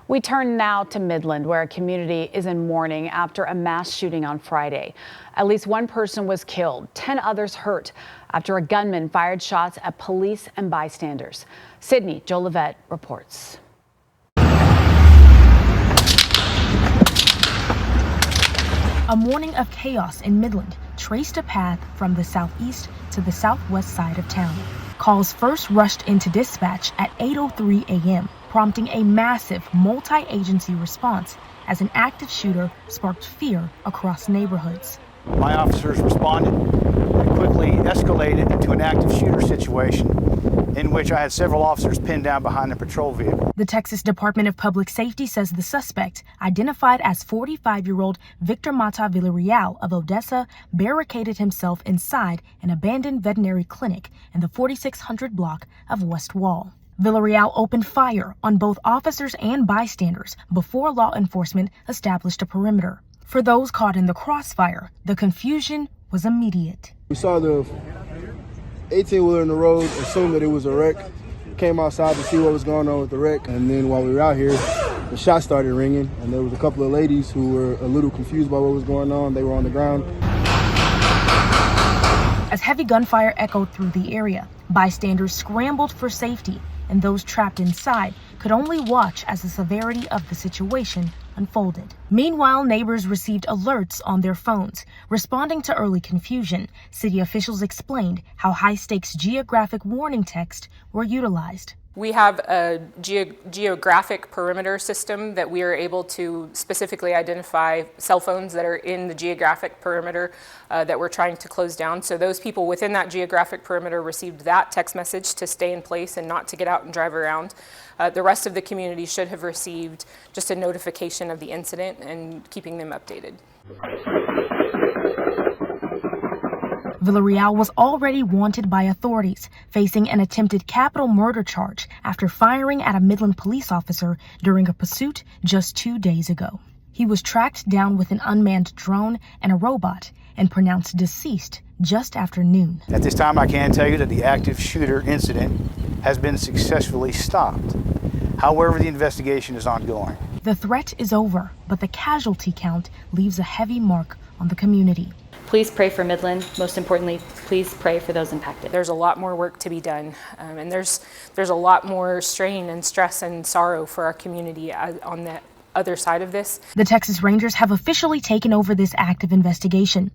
We turn now to Midland, where a community is in mourning after a mass shooting on Friday. At least one person was killed, 10 others hurt after a gunman fired shots at police and bystanders. Sydney Jolivet reports. A morning of chaos in Midland traced a path from the southeast to the southwest side of town. Calls first rushed into dispatch at 8:03 a.m., prompting a massive multi-agency response as an active shooter sparked fear across neighborhoods. My officers responded and quickly escalated into an active shooter situation in which I had several officers pinned down behind a patrol vehicle. The Texas Department of Public Safety says the suspect, identified as 45-year-old Victor Mata Villarreal of Odessa, barricaded himself inside an abandoned veterinary clinic in the 4600 block of West Wall. Villarreal opened fire on both officers and bystanders before law enforcement established a perimeter. For those caught in the crossfire, the confusion was immediate. We saw the 18-wheeler in the road, assumed that it was a wreck, came outside to see what was going on with the wreck, and then while we were out here, the shots started ringing, and there was a couple of ladies who were a little confused by what was going on. They were on the ground. As heavy gunfire echoed through the area, bystanders scrambled for safety, and those trapped inside could only watch as the severity of the situation unfolded. Meanwhile, neighbors received alerts on their phones. Responding to early confusion, city officials explained how high-stakes geographic warning texts were utilized. We have a geographic perimeter system that we are able to specifically identify cell phones that are in the geographic perimeter that we're trying to close down. So those people within that geographic perimeter received that text message to stay in place and not to get out and drive around. The rest of the community should have received just a notification of the incident and keeping them updated. Villarreal was already wanted by authorities, facing an attempted capital murder charge after firing at a Midland police officer during a pursuit just 2 days ago. He was tracked down with an unmanned drone and a robot and pronounced deceased just after noon. At this time, I can tell you that the active shooter incident has been successfully stopped. However, the investigation is ongoing. The threat is over, but the casualty count leaves a heavy mark on the community. Please pray for Midland. Most importantly, please pray for those impacted. There's a lot more work to be done, and there's a lot more strain and stress and sorrow for our community on the other side of this. The Texas Rangers have officially taken over this active investigation.